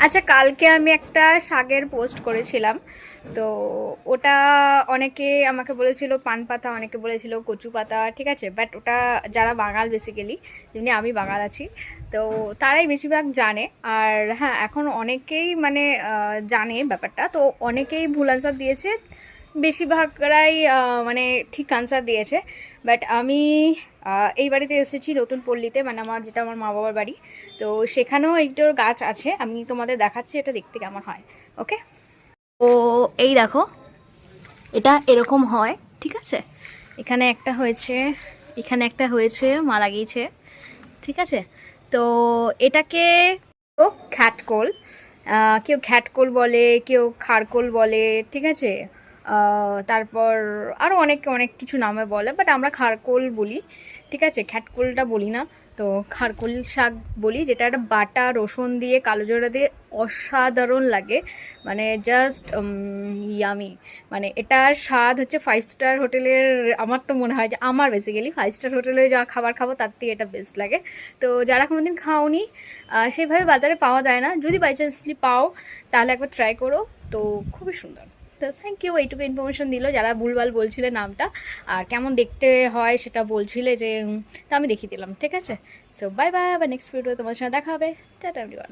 আচ্ছা, কালকে আমি একটা শাকের পোস্ট করেছিলাম। তো ওটা অনেকে আমাকে বলেছিল পান পাতা, অনেকে বলেছিল কচু পাতা, ঠিক আছে। বাট ওটা যারা বাঙাল বেসিক্যালি, যেমনি আমি বাঙাল আছি, তো তারাই বেশিরভাগ জানে। আর হ্যাঁ, এখন অনেকেই মানে জানে ব্যাপারটা, তো অনেকেই ভুল আনসার দিয়েছে, বেশিরভাগরাই মানে ঠিক আনসার দিয়েছে। বাট আমি এই বাড়িতে এসেছি নতুন পল্লীতে, মানে আমার যেটা আমার মা বাবার বাড়ি। তো সেখানেও একটোর গাছ আছে, আমি তোমাদের দেখাচ্ছি এটা দেখতে কেমন হয়। ওকে, তো এই দেখো, এটা এরকম হয়, ঠিক আছে। এখানে একটা হয়েছে, এখানে একটা হয়েছে, মা লাগিয়েছে, ঠিক আছে। তো এটাকে ও খ্যাটকোল, কেউ খ্যাটকোল বলে, কেউ খারকোল বলে, ঠিক আছে। তারপর আরও অনেক অনেক কিছু নামে বলে, বাট আমরা খারকোল বলি, ঠিক আছে, খ্যাটকোলটা বলি না। তো খারকোল শাক বলি, যেটা একটা বাটা রসুন দিয়ে কালো জিরা দিয়ে অসাধারণ লাগে, মানে জাস্ট ইয়ামি। মানে এটার স্বাদ হচ্ছে 5 স্টার হোটেলের, আমার তো মনে হয় যে আমার বেসিক্যালি 5 স্টার হোটেলে যা খাবার খাবো তার থেকে এটা বেস্ট লাগে। তো যারা কোনোদিন খাওনি, সেইভাবে বাজারে পাওয়া যায় না, যদি বাই চান্সলি পাও তাহলে একবার ট্রাই করো। তো খুবই সুন্দর। তো থ্যাংক ইউ, এইটুকু ইনফরমেশন দিল যারা ভুলভাল বলছিলে নামটা, আর কেমন দেখতে হয় সেটা বলছিলে যে তো আমি দেখিয়ে দিলাম, ঠিক আছে। সো বাই বাই, আবার নেক্সট ভিডিও তোমার সঙ্গে দেখা হবে। Tata everyone.